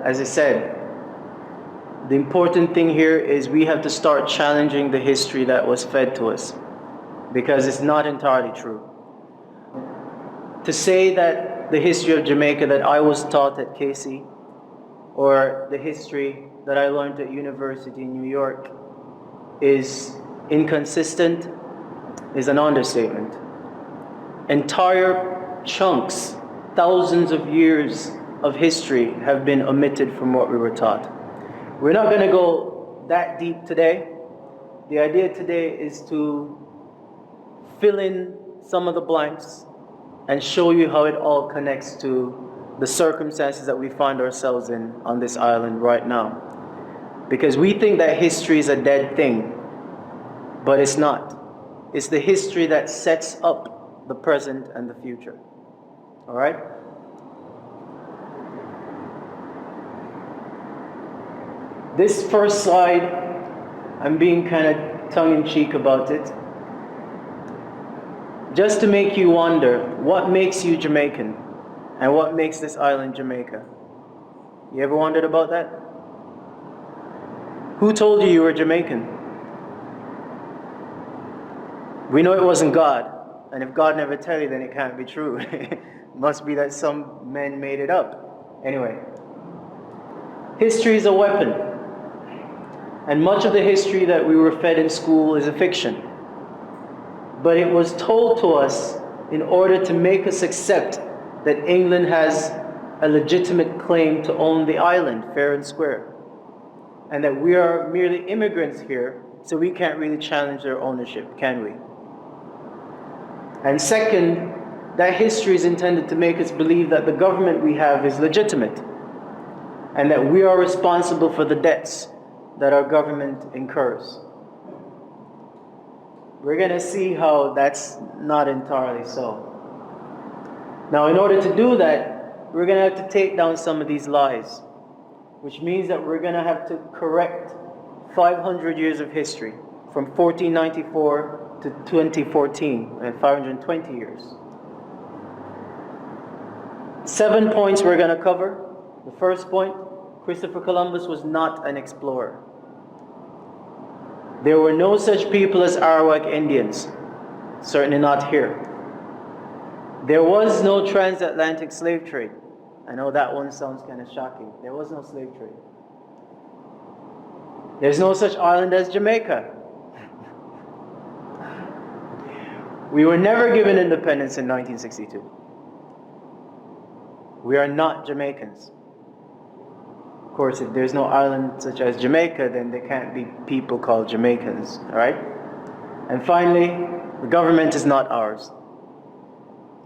as I said, the important thing here is we have to start challenging the history that was fed to us, because it's not entirely true. To say that the history of Jamaica that I was taught at KC, or the history that I learned at university in New York, is inconsistent is an understatement. Entire chunks, thousands of years of history have been omitted from what we were taught. We're not going to go that deep today. The idea today is to fill in some of the blanks and show you how it all connects to the circumstances that we find ourselves in on this island right now. Because we think that history is a dead thing, but it's not. It's the history that sets up the present and the future. All right? This first slide, I'm being kind of tongue-in-cheek about it, just to make you wonder what makes you Jamaican and what makes this island Jamaica. You ever wondered about that? Who told you you were Jamaican? We know it wasn't God, and if God never tell you, then it can't be true. It must be that some men made it up. Anyway, history is a weapon, and much of the history that we were fed in school is a fiction. But it was told to us in order to make us accept that England has a legitimate claim to own the island, fair and square, and that we are merely immigrants here, so we can't really challenge their ownership, can we? And second, that history is intended to make us believe that the government we have is legitimate, and that we are responsible for the debts that our government incurs. We're going to see how that's not entirely so. Now, in order to do that, we're going to have to take down some of these lies, which means that we're going to have to correct 500 years of history, from 1494 to 2014, and 520 years. 7 points we're going to cover. The first point, Christopher Columbus was not an explorer. There were no such people as Arawak Indians, certainly not here. There was no transatlantic slave trade. I know that one sounds kind of shocking. There was no slave trade. There's no such island as Jamaica. We were never given independence in 1962. We are not Jamaicans. Of course, if there's no island such as Jamaica, then there can't be people called Jamaicans, all right? And finally, the government is not ours,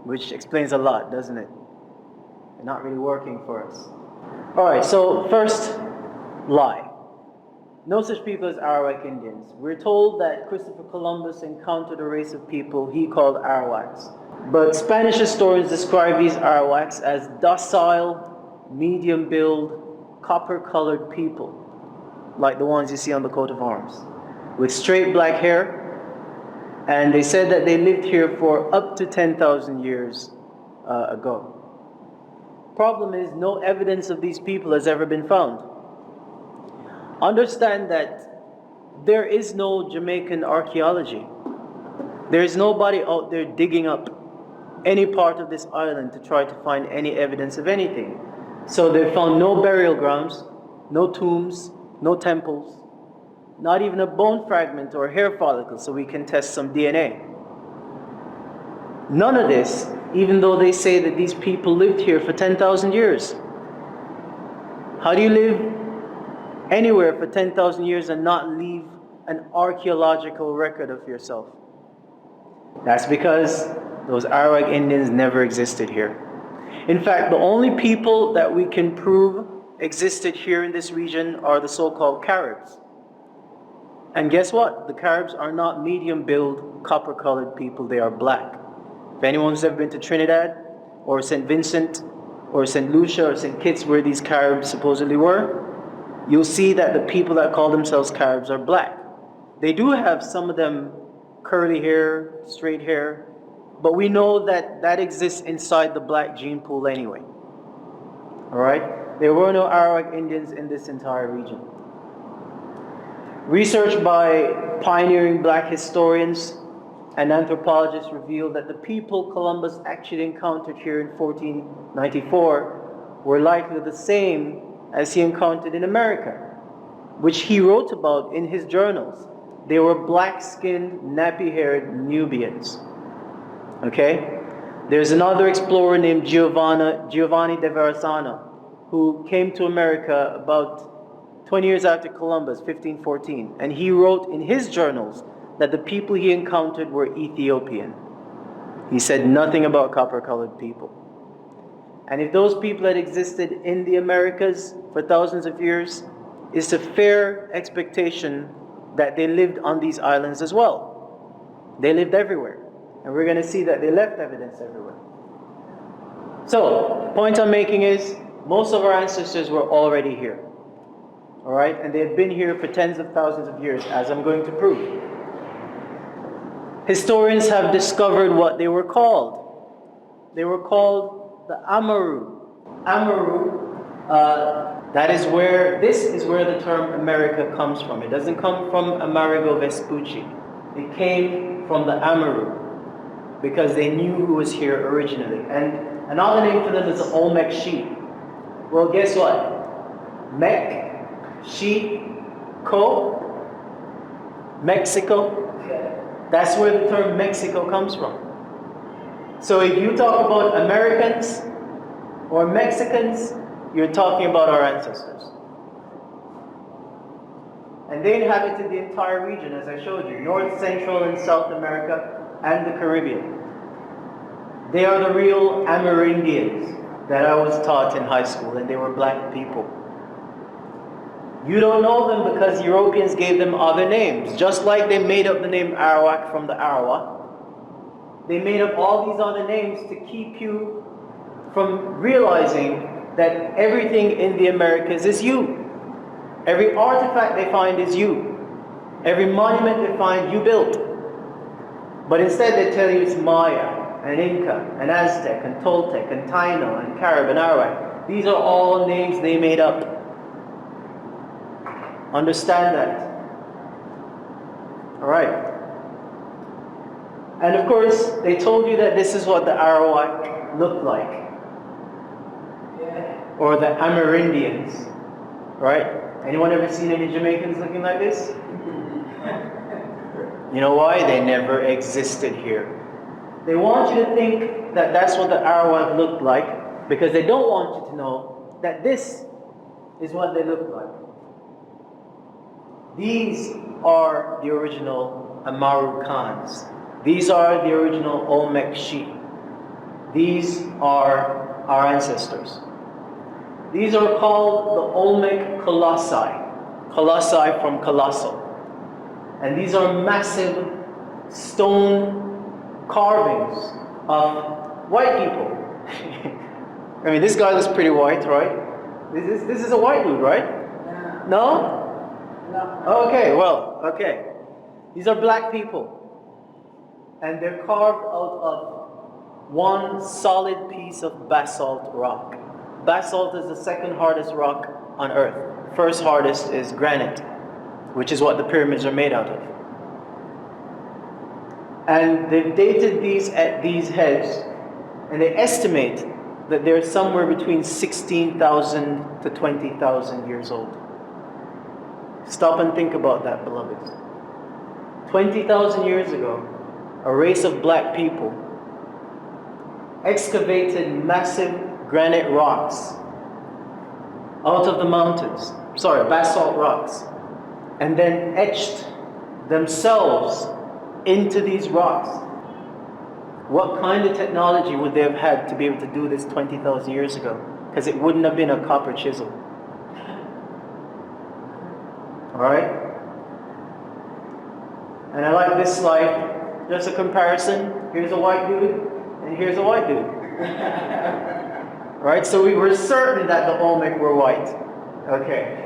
which explains a lot, doesn't it? They're not really working for us. All right, so first, lie. No such people as Arawak Indians. We're told that Christopher Columbus encountered a race of people he called Arawaks. But Spanish historians describe these Arawaks as docile, medium-build, copper-colored people, like the ones you see on the coat of arms, with straight black hair, and they said that they lived here for up to 10,000 years ago. Problem is, no evidence of these people has ever been found. Understand that there is no Jamaican archaeology. There is nobody out there digging up any part of this island to try to find any evidence of anything. So they found no burial grounds, no tombs, no temples, not even a bone fragment or a hair follicle so we can test some DNA. None of this, even though they say that these people lived here for 10,000 years. How do you live anywhere for 10,000 years and not leave an archaeological record of yourself? That's because those Arawak Indians never existed here. In fact, the only people that we can prove existed here in this region are the so-called Caribs. And guess what? The Caribs are not medium-build, copper-colored people, they are black. If anyone's ever been to Trinidad, or St. Vincent, or St. Lucia, or St. Kitts, where these Caribs supposedly were, you'll see that the people that call themselves Caribs are black. They do have some of them curly hair, straight hair, but we know that that exists inside the black gene pool anyway. All right? There were no Arawak Indians in this entire region. Research by pioneering black historians and anthropologists revealed that the people Columbus actually encountered here in 1494 were likely the same as he encountered in America, which he wrote about in his journals. They were black-skinned, nappy-haired Nubians. Okay? There's another explorer named Giovanni de Verrazzano, who came to America about 20 years after Columbus, 1514, and he wrote in his journals that the people he encountered were Ethiopian. He said nothing about copper-colored people. And if those people had existed in the Americas for thousands of years, it's a fair expectation that they lived on these islands as well. They lived everywhere. And we're going to see that they left evidence everywhere. So, point I'm making is, most of our ancestors were already here. Alright? And they had been here for tens of thousands of years, as I'm going to prove. Historians have discovered what they were called. They were called the Amaru. Amaru, this is where the term America comes from. It doesn't come from Amerigo Vespucci. It came from the Amaru, because they knew who was here originally. And another name for them is the Olmec sheep. Well, guess what? Mech, sheep, ko, Mexico. That's where the term Mexico comes from. So if you talk about Americans or Mexicans, you're talking about our ancestors. And they inhabited the entire region, as I showed you, North, Central, and South America, and the Caribbean. They are the real Amerindians that I was taught in high school, and they were black people. You don't know them because Europeans gave them other names. Just like they made up the name Arawak from the Arawa, they made up all these other names to keep you from realizing that everything in the Americas is you. Every artifact they find is you. Every monument they find, you built. But instead they tell you it's Maya, and Inca, and Aztec, and Toltec, and Taino, and Carib, and Arawak. These are all names they made up. Understand that. Alright. And of course, they told you that this is what the Arawak looked like. Or the Amerindians. Right? Anyone ever seen any Jamaicans looking like this? You know why? They never existed here. They want you to think that that's what the Arawak looked like, because they don't want you to know that this is what they look like. These are the original JAMAICANS. These are the original Olmec sheep. These are our ancestors. These are called the Olmec colossi. Colossi from colossal. And these are massive stone carvings of white people. I mean, this guy looks pretty white, right? This is a white dude, right? No? Okay, well, okay. These are black people. And they're carved out of one solid piece of basalt rock. Basalt is the second hardest rock on earth. First hardest is granite, which is what the pyramids are made out of. And they've dated these heads, and they estimate that they're somewhere between 16,000 to 20,000 years old. Stop and think about that, beloveds. 20,000 years ago, a race of black people excavated massive granite rocks out of the mountains, basalt rocks, and then etched themselves into these rocks. What kind of technology would they have had to be able to do this 20,000 years ago? Because it wouldn't have been a copper chisel. Alright? And I like this slide. Just a comparison. Here's a white dude, and here's a white dude. Right? So we were certain that the Olmec were white. Okay.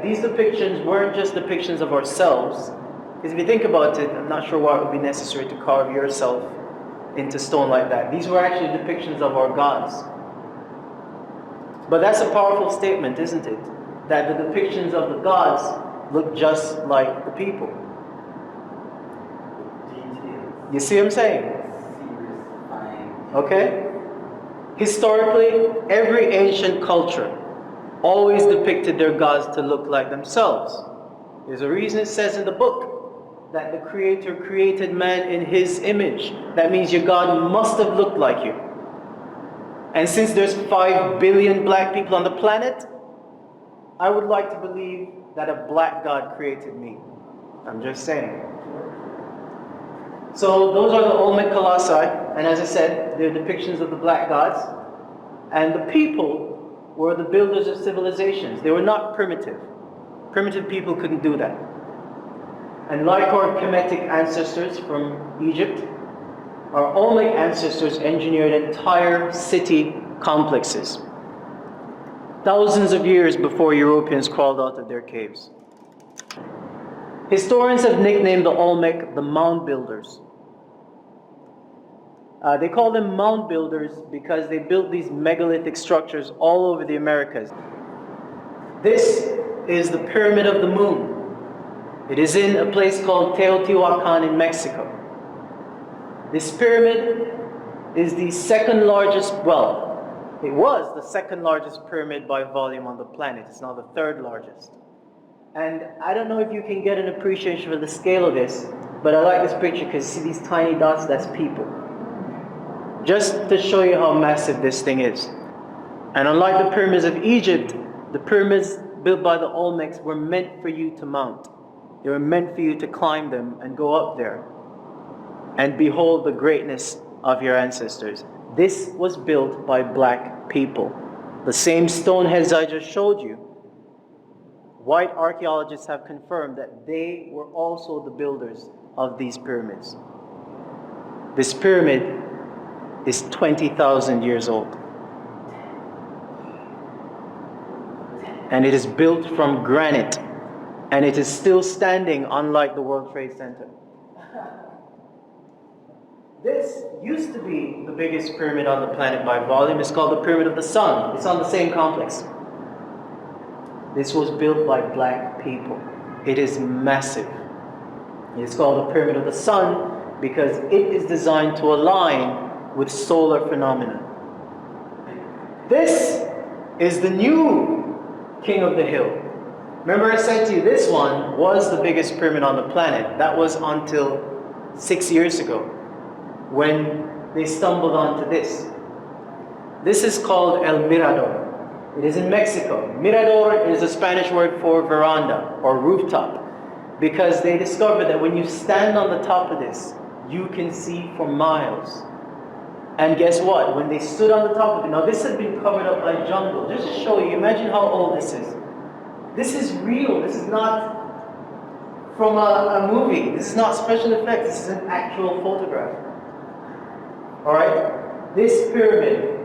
These depictions weren't just depictions of ourselves. Because if you think about it, I'm not sure why it would be necessary to carve yourself into stone like that. These were actually depictions of our gods. But that's a powerful statement, isn't it? That the depictions of the gods look just like the people. You see what I'm saying? Okay? Historically, every ancient culture always depicted their gods to look like themselves. There's a reason it says in the book that the Creator created man in His image. That means your God must have looked like you. And since there's 5 billion black people on the planet, I would like to believe that a black God created me. I'm just saying. So those are the Olmec colossi, and as I said, they're depictions of the black gods. And the people were the builders of civilizations. They were not primitive. Primitive people couldn't do that. And like our Kemetic ancestors from Egypt, our Olmec ancestors engineered entire city complexes. Thousands of years before Europeans crawled out of their caves. Historians have nicknamed the Olmec the mound builders. They call them mound builders because they built these megalithic structures all over the Americas. This is the Pyramid of the Moon. It is in a place called Teotihuacan in Mexico. This pyramid is the second largest, well, it was the second largest pyramid by volume on the planet. It's now the third largest. And I don't know if you can get an appreciation for the scale of this, but I like this picture because see these tiny dots, that's people. Just to show you how massive this thing is. And unlike the pyramids of Egypt, the pyramids built by the Olmecs were meant for you to mount. They were meant for you to climb them and go up there and behold the greatness of your ancestors. This was built by black people. The same stone heads I just showed you, white archaeologists have confirmed that they were also the builders of these pyramids. This pyramid is 20,000 years old. And it is built from granite. And it is still standing, unlike the World Trade Center. This used to be the biggest pyramid on the planet by volume. It's called the Pyramid of the Sun. It's on the same complex. This was built by black people. It is massive. It's called the Pyramid of the Sun because it is designed to align with solar phenomena. This is the new King of the Hill. Remember I said to you, this one was the biggest pyramid on the planet. That was until 6 years ago when they stumbled onto this. This is called El Mirador. It is in Mexico. Mirador is a Spanish word for veranda or rooftop because they discovered that when you stand on the top of this, you can see for miles. And guess what? When they stood on the top of it, now this had been covered up by jungle. Just to show you, imagine how old this is. This is real. This is not from a movie. This is not special effects. This is an actual photograph. Alright? This pyramid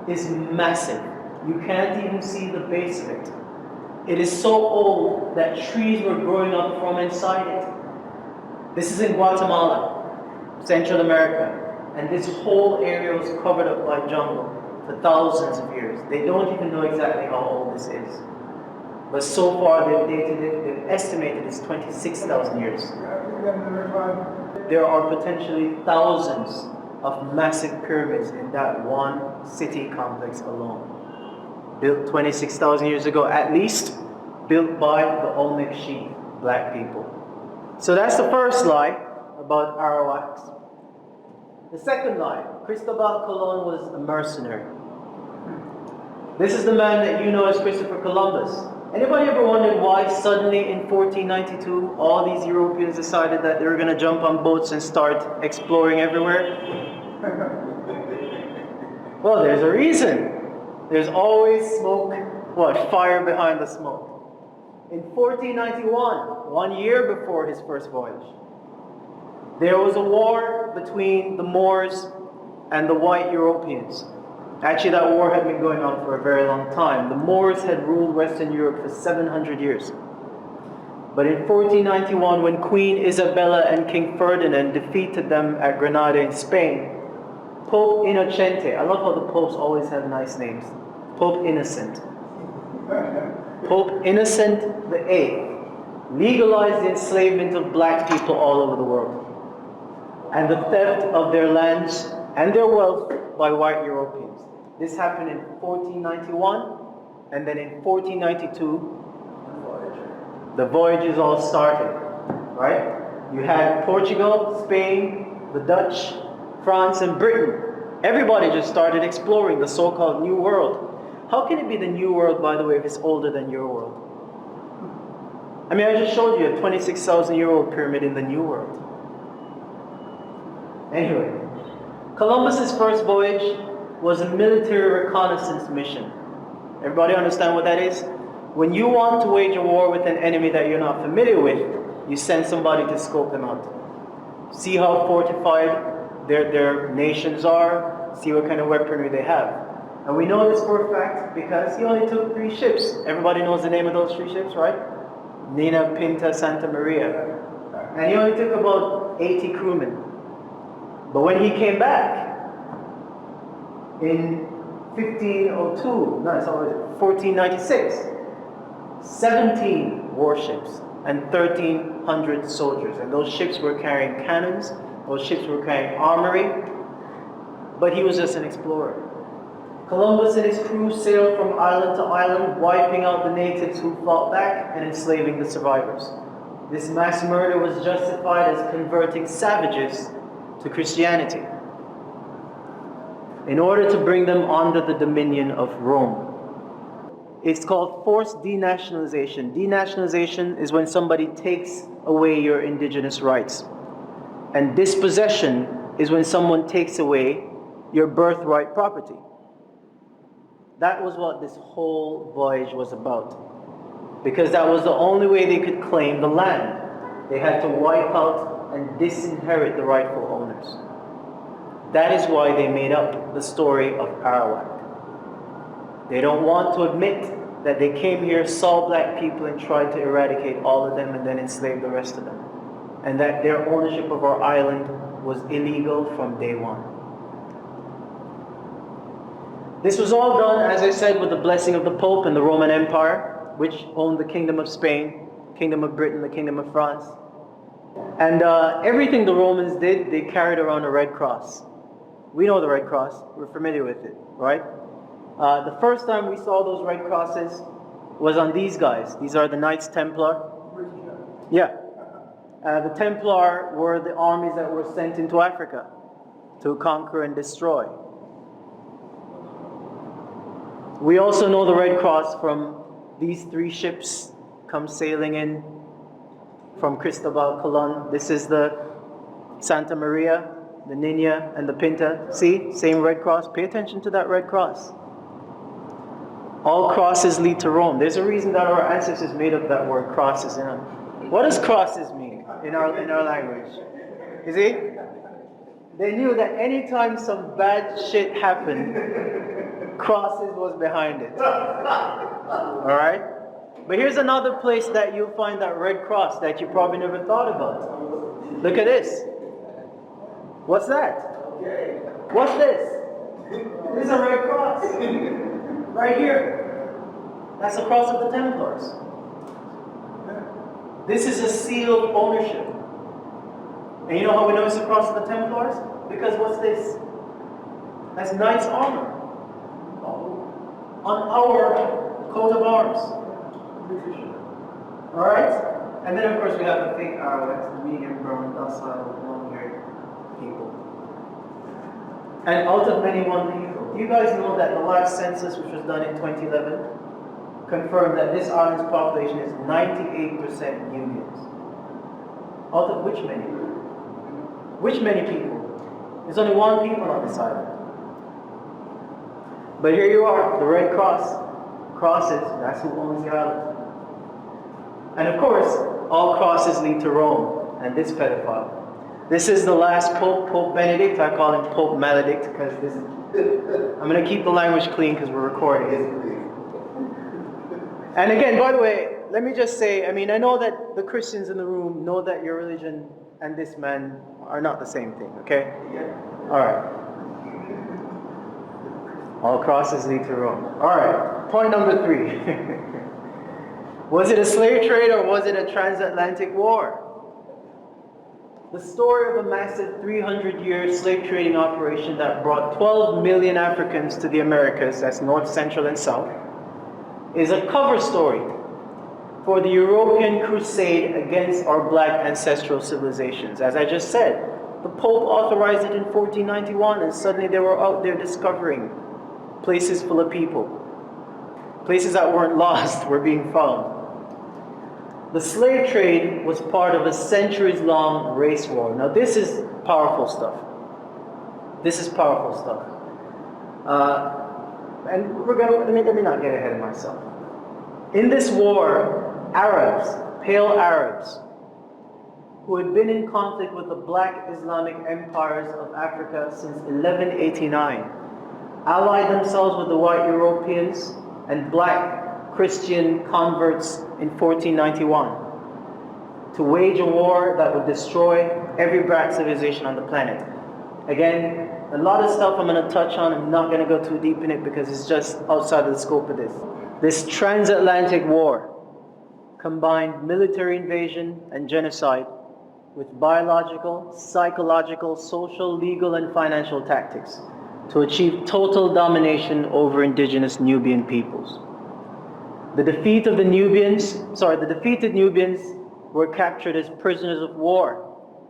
is massive. You can't even see the base of it. It is so old that trees were growing up from inside it. This is in Guatemala, Central America. And this whole area was covered up by jungle for thousands of years. They don't even know exactly how old this is. But so far they've dated it, they've estimated it's 26,000 years. There are potentially thousands of massive pyramids in that one city complex alone. Built 26,000 years ago at least, built by the Olmec sheep, black people. So that's the first lie about Arawaks. The second lie, Cristobal Colon was a mercenary. This is the man that you know as Christopher Columbus. Anybody ever wondered why suddenly in 1492 all these Europeans decided that they were going to jump on boats and start exploring everywhere? Well, there's a reason. There's always smoke, fire behind the smoke. In 1491, 1 year before his first voyage, there was a war between the Moors and the white Europeans. Actually, that war had been going on for a very long time. The Moors had ruled Western Europe for 700 years. But in 1491, when Queen Isabella and King Ferdinand defeated them at Granada in Spain, Pope Innocente, I love how the popes always have nice names. Pope Innocent. Pope Innocent the VIII legalized the enslavement of black people all over the world and the theft of their lands and their wealth by white Europeans. This happened in 1491, and then in 1492 the voyages all started, right? You had Portugal, Spain, the Dutch, France, and Britain. Everybody just started exploring the so-called New World. How can it be the New World, by the way, if it's older than your world? I mean, I just showed you a 26,000-year-old pyramid in the New World. Anyway, Columbus's first voyage was a military reconnaissance mission. Everybody understand what that is? When you want to wage a war with an enemy that you're not familiar with, you send somebody to scope them out. See how fortified their nations are, see what kind of weaponry they have. And we know this for a fact because he only took 3 ships. Everybody knows the name of those 3 ships, right? Nina, Pinta, Santa Maria. And he only took about 80 crewmen. But when he came back in 1496, 17 warships and 1,300 soldiers. And those ships were carrying cannons, those ships were carrying armory, but he was just an explorer. Columbus and his crew sailed from island to island, wiping out the natives who fought back and enslaving the survivors. This mass murder was justified as converting savages to Christianity in order to bring them under the dominion of Rome. It's called forced denationalization. Denationalization is when somebody takes away your indigenous rights. And dispossession is when someone takes away your birthright property. That was what this whole voyage was about. Because that was the only way they could claim the land. They had to wipe out and disinherit the rightful owners. That is why they made up the story of Arawak. They don't want to admit that they came here, saw black people, and tried to eradicate all of them and then enslave the rest of them. And that their ownership of our island was illegal from day one. This was all done, as I said, with the blessing of the Pope and the Roman Empire, which owned the Kingdom of Spain, Kingdom of Britain, the Kingdom of France. And everything the Romans did, they carried around a red cross. We know the red cross. We're familiar with it, right? The first time we saw those red crosses was on these guys. These are the Knights Templar. Yeah. The Templar were the armies that were sent into Africa to conquer and destroy. We also know the red cross from these 3 ships come sailing in from Cristobal Colon. This is the Santa Maria, the Nina, and the Pinta. See? Same red cross. Pay attention to that red cross. All crosses lead to Rome. There's a reason that our ancestors made up that word crosses. What does crosses mean in our language? You see? They knew that anytime some bad shit happened, crosses was behind it. Alright? But here's another place that you'll find that red cross that you probably never thought about. Look at this. What's that? What's this? This is a red cross. Right here. That's the cross of the Templars. This is a seal of ownership. And you know how we know it's the cross of the Templars? Because what's this? That's knight's armor. On our coat of arms. Alright? And then of course we have the fake Arawaks, the medium brown, docile, long-haired people. And out of many one people. Do you guys know that the last census, which was done in 2011, confirmed that this island's population is 98% Unions? Out of which many? Which many people? There's only 1 people on this island. But here you are, the red cross. Crosses, that's who owns the island. And of course, all crosses lead to Rome and this pedophile. This is the last Pope, Pope Benedict. I call him Pope Maledict because this is... I'm going to keep the language clean because we're recording. And again, by the way, let me just say, I mean, I know that the Christians in the room know that your religion and this man are not the same thing, okay? All right. All crosses lead to Rome. All right, point number 3. Was it a slave trade or was it a transatlantic war? The story of a massive 300-year slave trading operation that brought 12 million Africans to the Americas, that's North, Central, and South, is a cover story for the European crusade against our black ancestral civilizations. As I just said, the Pope authorized it in 1491, and suddenly they were out there discovering places full of people. Places that weren't lost were being found. The slave trade was part of a centuries-long race war. Now this is powerful stuff. This is powerful stuff. And let me not get ahead of myself. In this war, Arabs, pale Arabs, who had been in conflict with the black Islamic empires of Africa since 1189, allied themselves with the white Europeans and black Christian converts in 1491 to wage a war that would destroy every black civilization on the planet. Again, a lot of stuff I'm going to touch on. I'm not going to go too deep in it because it's just outside of the scope of this. This transatlantic war combined military invasion and genocide with biological, psychological, social, legal, and financial tactics to achieve total domination over indigenous Nubian peoples. The defeated Nubians were captured as prisoners of war.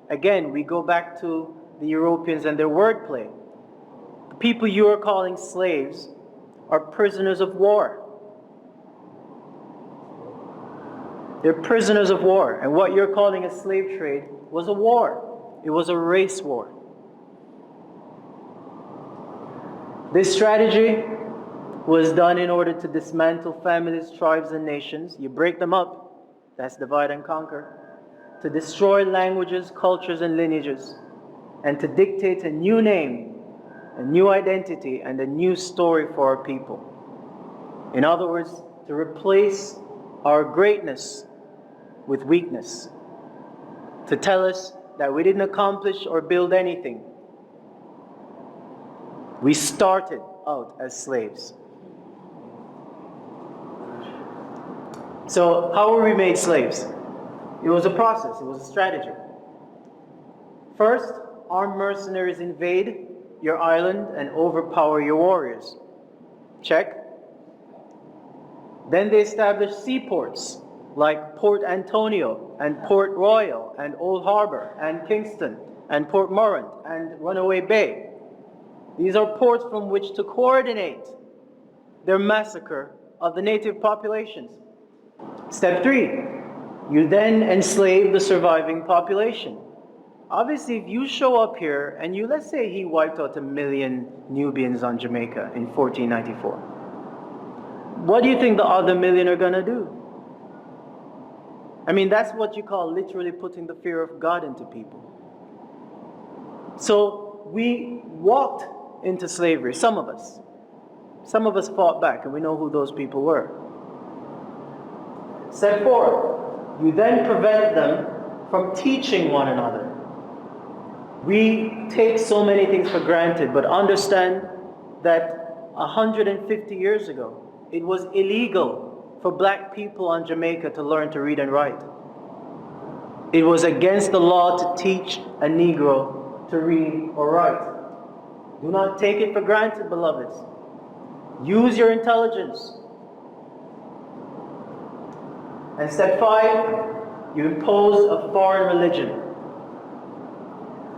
Again, we go back to the Europeans and their wordplay. The people you are calling slaves are prisoners of war. They're prisoners of war. And what you're calling a slave trade was a war. It was a race war. This strategy was done in order to dismantle families, tribes, and nations. You break them up, that's divide and conquer. To destroy languages, cultures, and lineages. And to dictate a new name, a new identity, and a new story for our people. In other words, to replace our greatness with weakness. To tell us that we didn't accomplish or build anything. We started out as slaves. So how were we made slaves? It was a process, it was a strategy. First, armed mercenaries invade your island and overpower your warriors. Check. Then they established seaports like Port Antonio and Port Royal and Old Harbor and Kingston and Port Morant and Runaway Bay. These are ports from which to coordinate their massacre of the native populations. Step 3, you then enslave the surviving population. Obviously, if you show up here and let's say he wiped out 1 million Nubians on Jamaica in 1494. What do you think the other 1 million are going to do? I mean, that's what you call literally putting the fear of God into people. So we walked into slavery, some of us. Some of us fought back, and we know who those people were. Step 4, you then prevent them from teaching one another. We take so many things for granted, but understand that 150 years ago, it was illegal for black people on Jamaica to learn to read and write. It was against the law to teach a Negro to read or write. Do not take it for granted, beloveds. Use your intelligence. And step 5, you impose a foreign religion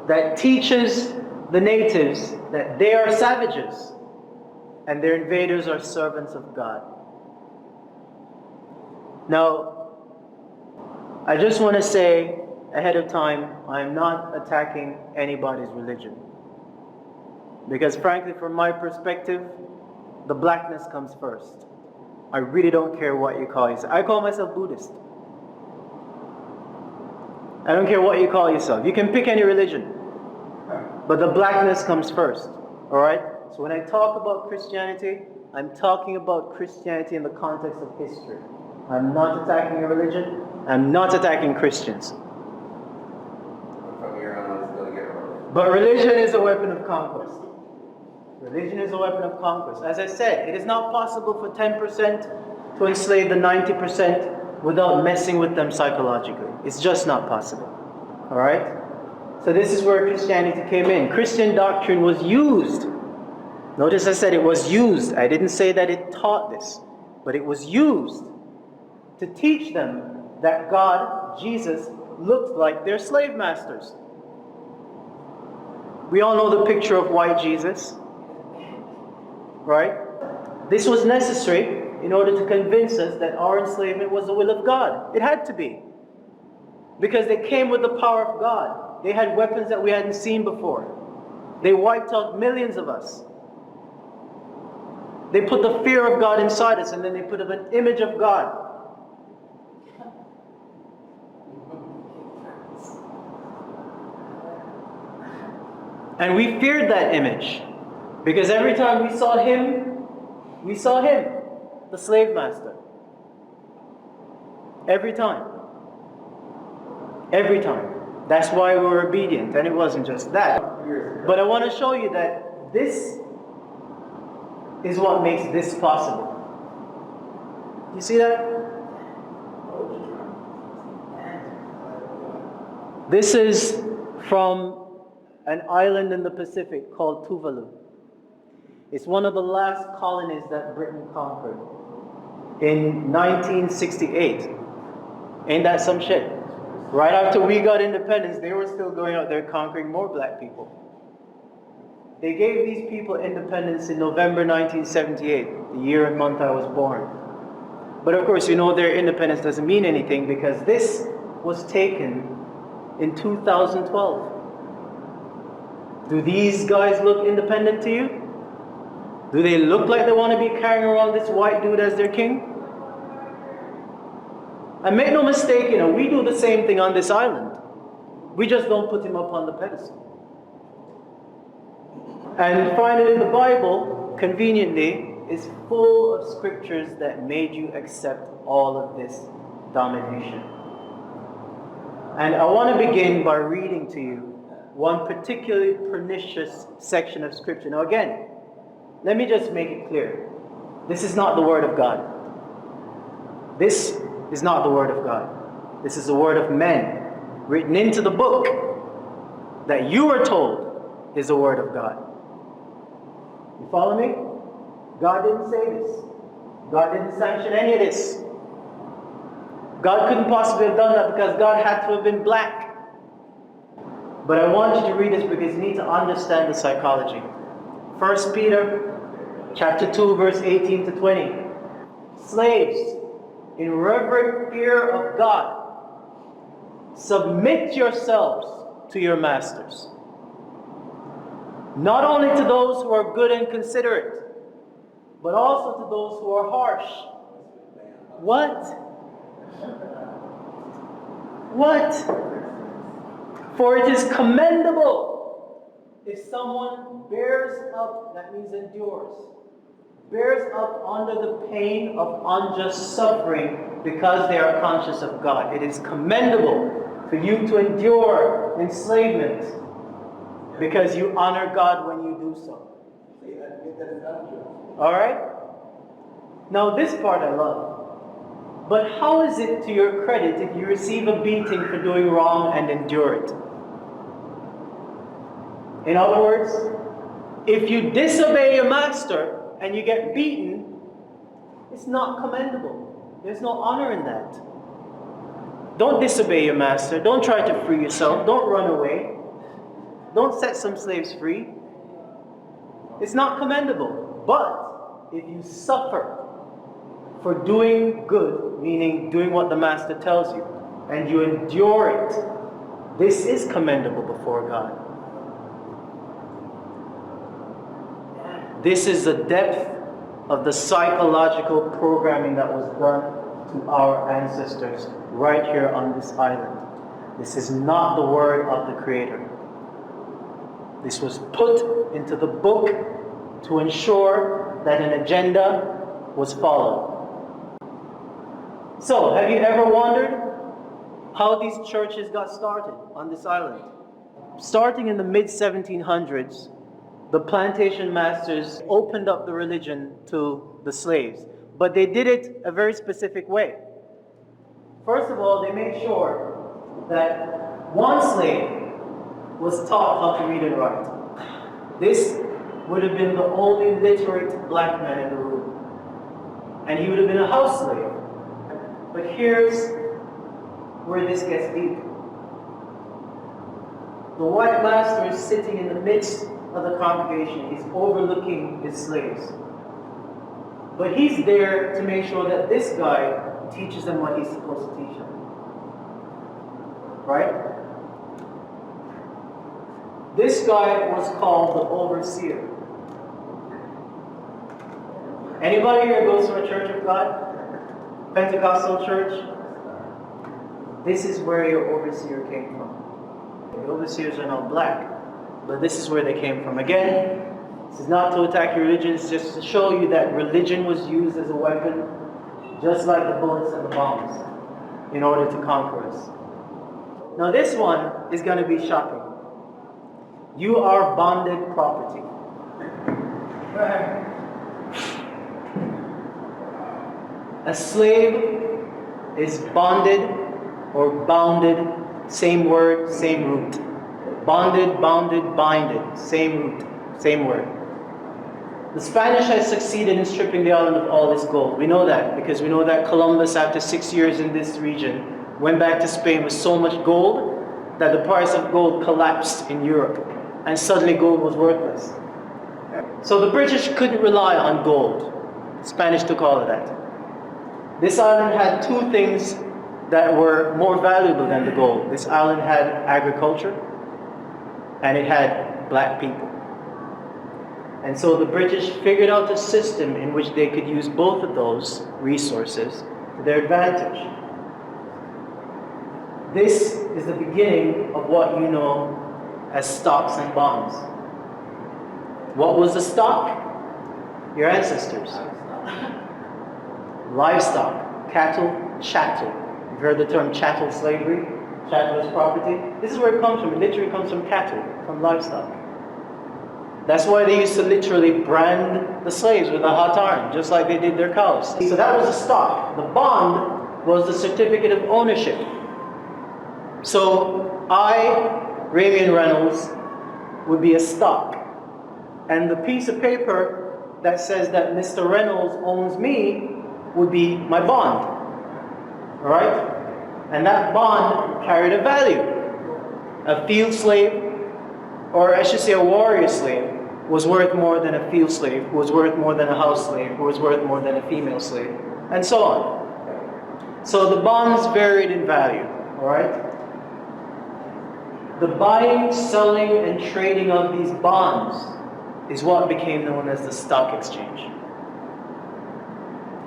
that teaches the natives that they are savages and their invaders are servants of God. Now, I just want to say ahead of time, I'm not attacking anybody's religion. Because frankly, from my perspective, the blackness comes first. I really don't care what you call yourself. I call myself Buddhist. I don't care what you call yourself. You can pick any religion. But the blackness comes first. Alright? So when I talk about Christianity, I'm talking about Christianity in the context of history. I'm not attacking a religion. I'm not attacking Christians. But religion is a weapon of conquest. Religion is a weapon of conquest. As I said, it is not possible for 10% to enslave the 90% without messing with them psychologically. It's just not possible. Alright? So this is where Christianity came in. Christian doctrine was used. Notice I said it was used. I didn't say that it taught this. But it was used to teach them that God, Jesus, looked like their slave masters. We all know the picture of white Jesus. Right? This was necessary in order to convince us that our enslavement was the will of God. It had to be. Because they came with the power of God. They had weapons that we hadn't seen before. They wiped out millions of us. They put the fear of God inside us, and then they put an image of God. And we feared that image. Because every time we saw him, the slave master. Every time. Every time. That's why we were obedient. And it wasn't just that. But I want to show you that this is what makes this possible. You see that? This is from an island in the Pacific called Tuvalu. It's one of the last colonies that Britain conquered in 1968. Ain't that some shit? Right after we got independence, they were still going out there conquering more black people. They gave these people independence in November 1978, the year and month I was born. But of course, you know their independence doesn't mean anything because this was taken in 2012. Do these guys look independent to you? Do they look like they want to be carrying around this white dude as their king? And make no mistake, we do the same thing on this island. We just don't put him up on the pedestal. And finally, the Bible, conveniently, is full of scriptures that made you accept all of this domination. And I want to begin by reading to you one particularly pernicious section of scripture. Now again, let me just make it clear. This is not the word of God. This is not the word of God. This is the word of men, written into the book that you are told is the word of God. You follow me? God didn't say this. God didn't sanction any of this. God couldn't possibly have done that because God had to have been black. But I want you to read this because you need to understand the psychology. 1 Peter chapter 2, verse 18 to 20. Slaves, in reverent fear of God, submit yourselves to your masters. Not only to those who are good and considerate, but also to those who are harsh. What? What? For it is commendable if someone bears up, that means endures, bears up under the pain of unjust suffering because they are conscious of God. It is commendable for you to endure enslavement because you honor God when you do so. Alright? Now this part I love. But how is it to your credit if you receive a beating for doing wrong and endure it? In other words, if you disobey your master and you get beaten, it's not commendable. There's no honor in that. Don't disobey your master. Don't try to free yourself. Don't run away. Don't set some slaves free. It's not commendable. But if you suffer for doing good, meaning doing what the master tells you, and you endure it, this is commendable before God. This is the depth of the psychological programming that was done to our ancestors right here on this island. This is not the word of the Creator. This was put into the book to ensure that an agenda was followed. So, have you ever wondered how these churches got started on this island? Starting in the mid-1700s, the plantation masters opened up the religion to the slaves, but they did it a very specific way. First of all, they made sure that one slave was taught how to read and write. This would have been the only literate black man in the room, and he would have been a house slave. But here's where this gets deep. The white master is sitting in the midst of the congregation. He's overlooking his slaves. But he's there to make sure that this guy teaches them what he's supposed to teach them. Right? This guy was called the overseer. Anybody here goes to a church of God? Pentecostal church? This is where your overseer came from. The overseers are not black, but this is where they came from. Again, this is not to attack your religion, it's just to show you that religion was used as a weapon, just like the bullets and the bombs, in order to conquer us. Now this one is going to be shocking. You are bonded property. A slave is bonded or bounded, same word, same root. Bonded, bounded, binded, same root, same word. The Spanish has succeeded in stripping the island of all its gold. We know that because we know that Columbus, after 6 years in this region, went back to Spain with so much gold that the price of gold collapsed in Europe, and suddenly gold was worthless. So the British couldn't rely on gold. The Spanish took all of that. This island had two things that were more valuable than the gold. This island had agriculture, and it had black people. And so the British figured out a system in which they could use both of those resources to their advantage. This is the beginning of what you know as stocks and bonds. What was the stock? Your ancestors. Livestock, cattle, chattel. You've heard the term chattel slavery, chattel is property. This is where it comes from. It literally comes from cattle, from livestock. That's why they used to literally brand the slaves with a hot iron, just like they did their cows. So that was the stock. The bond was the certificate of ownership. So I, Ramian Reynolds, would be a stock. And the piece of paper that says that Mr. Reynolds owns me would be my bond. Alright? And that bond carried a value. A field slave, or I should say a warrior slave, was worth more than a field slave, who was worth more than a house slave, who was worth more than a female slave, and so on. So the bonds varied in value, alright? The buying, selling, and trading of these bonds is what became known as the stock exchange.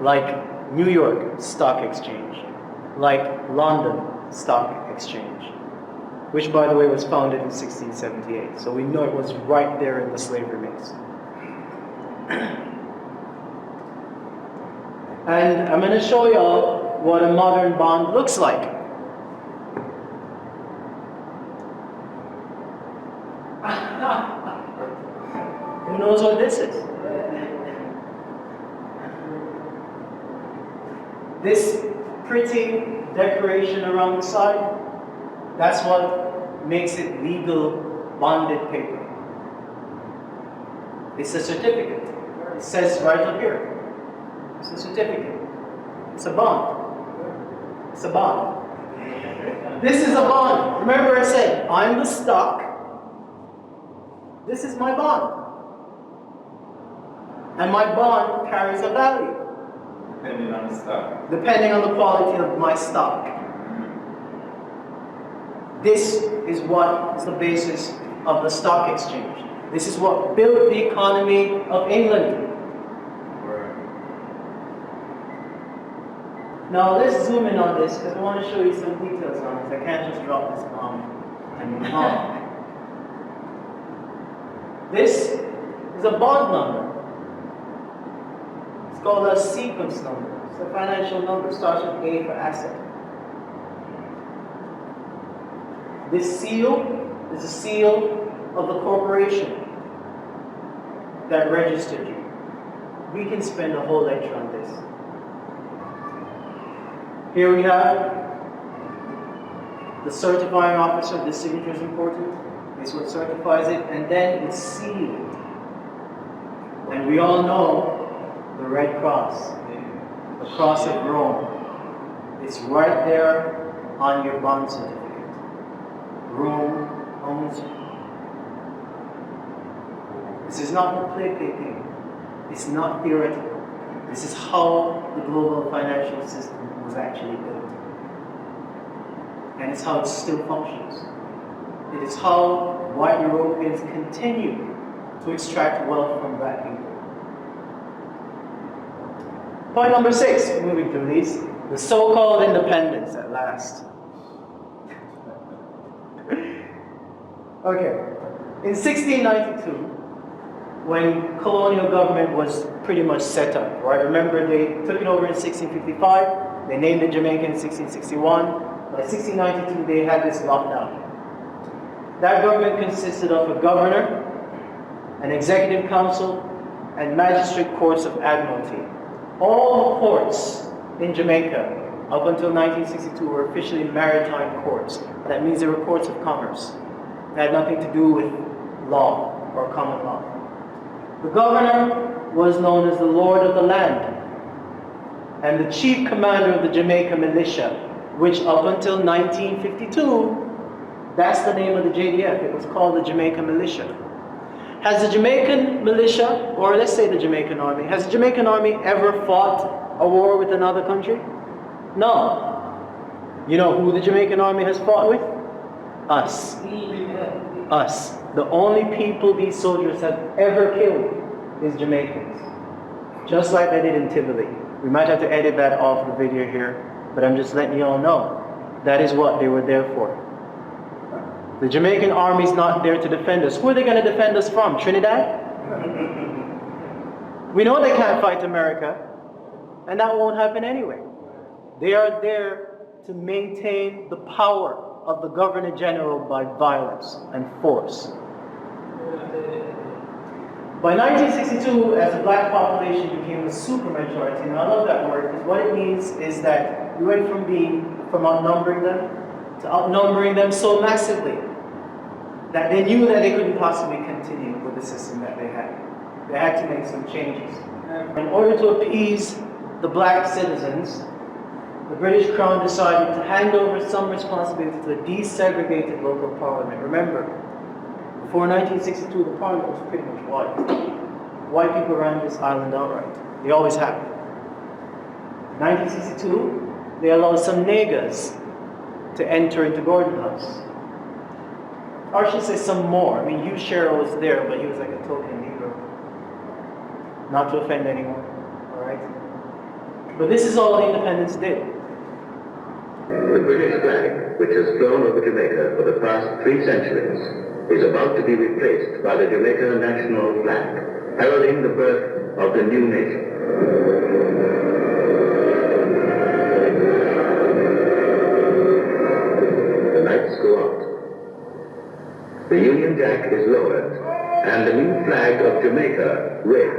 Like New York Stock Exchange, like London Stock Exchange, which by the way was founded in 1678. So we know it was right there in the slavery mix. And I'm going to show y'all what a modern bond looks like. Who knows what this is? This pretty decoration around the side, that's what makes it legal bonded paper. It's a certificate. It says right up here. It's a certificate. It's a bond. It's a bond. This is a bond. Remember I said, I'm the stock. This is my bond. And my bond carries a value. Depending on the stock. Depending on the quality of my stock. This is what is the basis of the stock exchange. This is what built the economy of England. Now let's zoom in on this because I want to show you some details on this. I can't just drop this bomb and move on. This is a bond number. It's called a sequence number. It's a financial number, starts with A for asset. This seal is a seal of the corporation. that registered you. We can spend a whole lecture on this. Here we have the certifying officer. This signature is important. It's what certifies it, and then it's sealed. And we all know the Red Cross, the Cross of Rome. It's right there on your bond certificate. Rome owns you. This is not a play thing. It's not theoretical. This is how the global financial system was actually built. And it's how it still functions. It is how white Europeans continue to extract wealth from black people. Point number 6, moving through these, the so-called independence at last. Okay, in 1692, when colonial government was pretty much set up, right? Remember, they took it over in 1655, they named it Jamaica in 1661. By 1692, they had this lockdown. That government consisted of a governor, an executive council, and magistrate courts of admiralty. All the courts in Jamaica up until 1962 were officially maritime courts. That means they were courts of commerce. They had nothing to do with law or common law. The governor was known as the Lord of the Land, and the chief commander of the Jamaica militia, which up until 1952, that's the name of the JDF. It was called the Jamaica Militia. Has the Jamaican militia, or let's say the Jamaican army, has the Jamaican army ever fought a war with another country? No. You know who the Jamaican army has fought with? Us. Us. The only people these soldiers have ever killed is Jamaicans. Just like they did in Tivoli. We might have to edit that off the video here, but I'm just letting you all know. That is what they were there for. The Jamaican army's not there to defend us. Who are they going to defend us from? Trinidad? We know they can't fight America, and that won't happen anyway. They are there to maintain the power of the Governor General by violence and force. By 1962, as the black population became a supermajority, and I love that word because what it means is that we went from outnumbering them to outnumbering them so massively that they knew that they couldn't possibly continue with the system that they had. They had to make some changes. In order to appease the black citizens, the British Crown decided to hand over some responsibility to a desegregated local parliament. Remember, before 1962, the parliament was pretty much white. White people ran this island outright. They always have. In 1962, they allowed some niggas to enter into Gordon House. Or I should say some more. I mean, Hugh Sherrill was there, but he was like a token Negro. Not to offend anyone, all right? But this is all the independence did. The British flag, which has flown over Jamaica for the past 3 centuries, is about to be replaced by the Jamaica national flag, heralding the birth of the new nation. The lights go out. The Union Jack is lowered, and the new flag of Jamaica raised.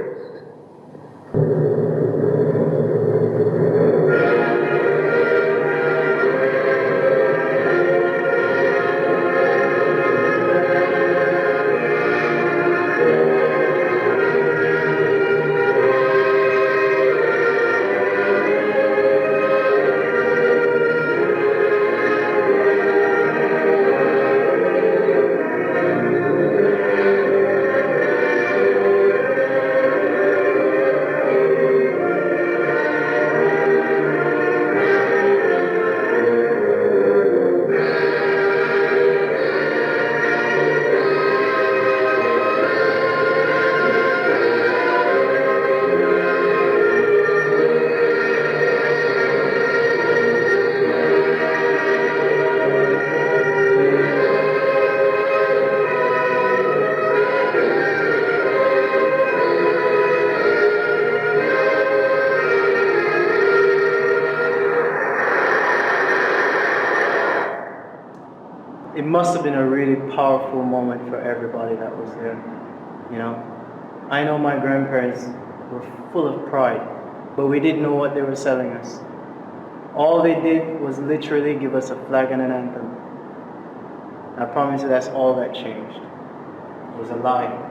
It must have been a really powerful moment for everybody that was there, you know. I know my grandparents were full of pride, but we didn't know what they were selling us. All they did was literally give us a flag and an anthem. I promise you that's all that changed. It was a lie.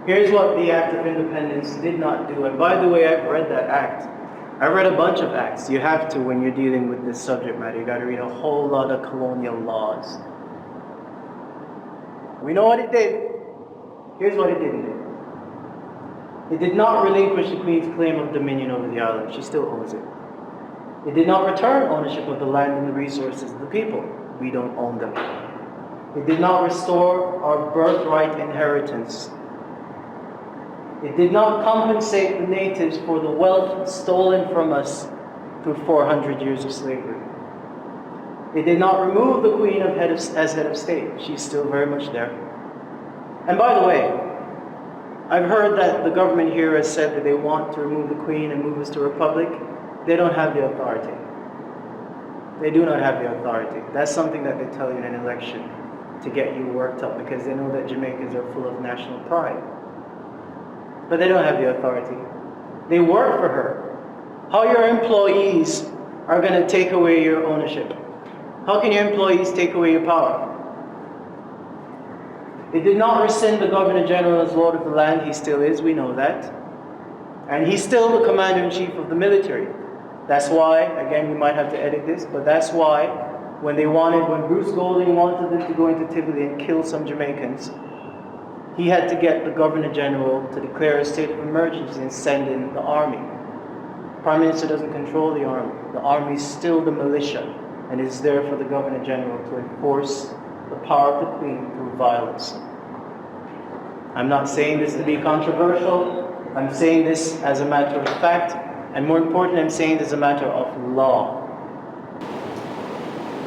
Here's what the Act of Independence did not do. And by the way, I've read that act. I read a bunch of acts. You have to when you're dealing with this subject matter. You got to read a whole lot of colonial laws. We know what it did. Here's what it didn't do. It did not relinquish the Queen's claim of dominion over the island. She still owns it. It did not return ownership of the land and the resources of the people. We don't own them. It did not restore our birthright inheritance. It did not compensate the natives for the wealth stolen from us through 400 years of slavery. It did not remove the Queen as head of state. She's still very much there. And by the way, I've heard that the government here has said that they want to remove the Queen and move us to a republic. They don't have the authority. They do not have the authority. That's something that they tell you in an election to get you worked up because they know that Jamaicans are full of national pride. But they don't have the authority. They work for her. How your employees are going to take away your ownership? How can your employees take away your power? It did not rescind the Governor General as Lord of the land. He still is, we know that. And he's still the Commander-in-Chief of the military. That's why, again, we might have to edit this, but that's why when Bruce Golding wanted them to go into Tivoli and kill some Jamaicans, he had to get the Governor General to declare a state of emergency and send in the army. Prime Minister doesn't control the army. The army is still the militia and is there for the Governor General to enforce the power of the Queen through violence. I'm not saying this to be controversial. I'm saying this as a matter of fact, and more importantly, I'm saying this as a matter of law.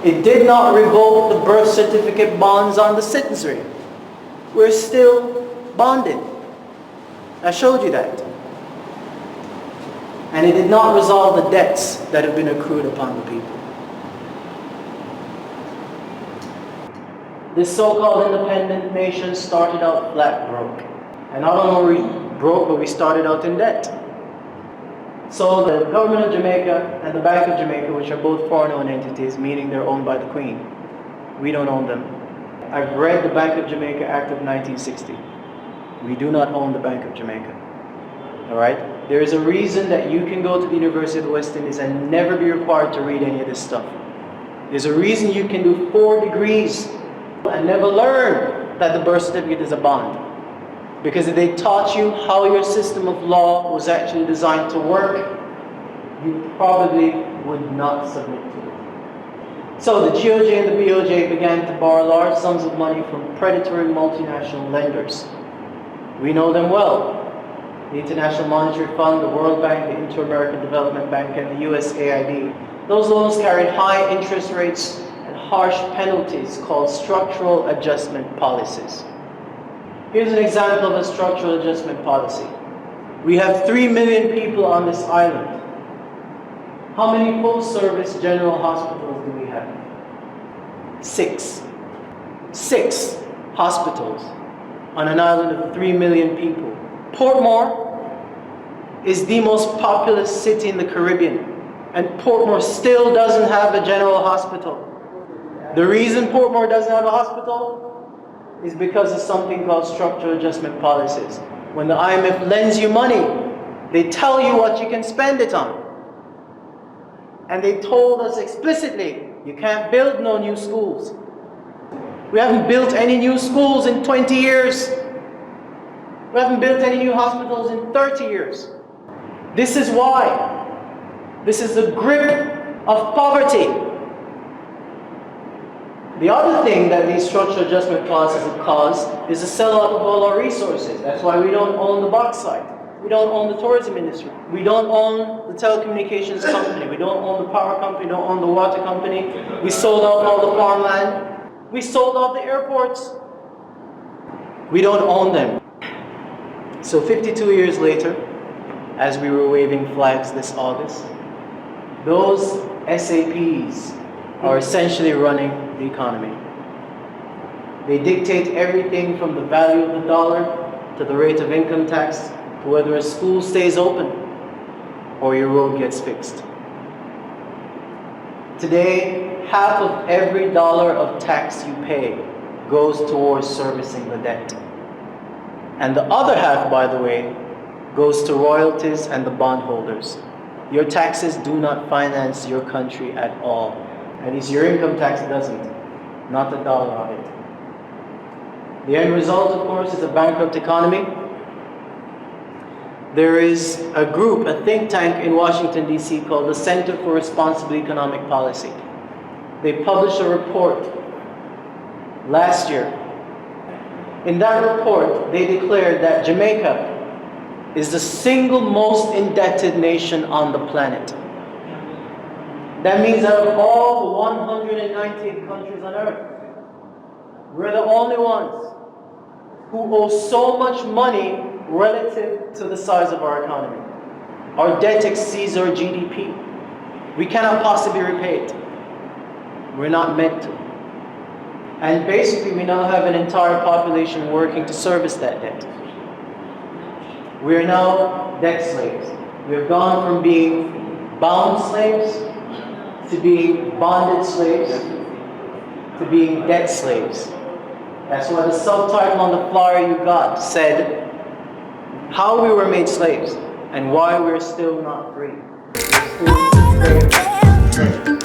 It did not revoke the birth certificate bonds on the citizenry. We're still bonded. I showed you that. And it did not resolve the debts that have been accrued upon the people. This so-called independent nation started out flat broke. And not only were we broke, but we started out in debt. So the government of Jamaica and the Bank of Jamaica, which are both foreign-owned entities, meaning they're owned by the Queen, we don't own them. I've read the Bank of Jamaica Act of 1960. We do not own the Bank of Jamaica. Alright? There is a reason that you can go to the University of the West Indies and never be required to read any of this stuff. There's a reason you can do 4 degrees and never learn that the birth certificate is a bond. Because if they taught you how your system of law was actually designed to work, you probably would not submit to it. So the GOJ and the BOJ began to borrow large sums of money from predatory multinational lenders. We know them well. The International Monetary Fund, the World Bank, the Inter-American Development Bank, and the USAID. Those loans carried high interest rates and harsh penalties called structural adjustment policies. Here's an example of a structural adjustment policy. We have 3 million people on this island. How many full-service general hospitals do we have? 6. 6 hospitals on an island of 3 million people. Portmore is the most populous city in the Caribbean, and Portmore still doesn't have a general hospital. The reason Portmore doesn't have a hospital is because of something called structural adjustment policies. When the IMF lends you money, they tell you what you can spend it on. And they told us explicitly, you can't build no new schools. We haven't built any new schools in 20 years. We haven't built any new hospitals in 30 years. This is why. This is the grip of poverty. The other thing that these structural adjustment policies have caused is the sell-off of all our resources. That's why we don't own the bauxite. We don't own the tourism industry. We don't own the telecommunications company. We don't own the power company. We don't own the water company. We sold off all the farmland. We sold off the airports. We don't own them. So 52 years later, as we were waving flags this August, those SAPs are essentially running the economy. They dictate everything from the value of the dollar to the rate of income tax to whether a school stays open or your road gets fixed. Today, half of every dollar of tax you pay goes towards servicing the debt. And the other half, by the way, goes to royalties and the bondholders. Your taxes do not finance your country at all. At least your income tax doesn't, not the dollar of it. The end result, of course, is a bankrupt economy. There is a group, a think tank in Washington, D.C. called the Center for Responsible Economic Policy. They published a report last year. In that report, they declared that Jamaica is the single most indebted nation on the planet. That means out of all the 198 countries on earth, we're the only ones who owe so much money relative to the size of our economy. Our debt exceeds our GDP. We cannot possibly repay it. We're not meant to. And basically, we now have an entire population working to service that debt. We are now debt slaves. We have gone from being bound slaves to being bonded slaves to being debt slaves. That's why the subtitle on the flyer you got said, "How we were made slaves and why we're still not free." We're still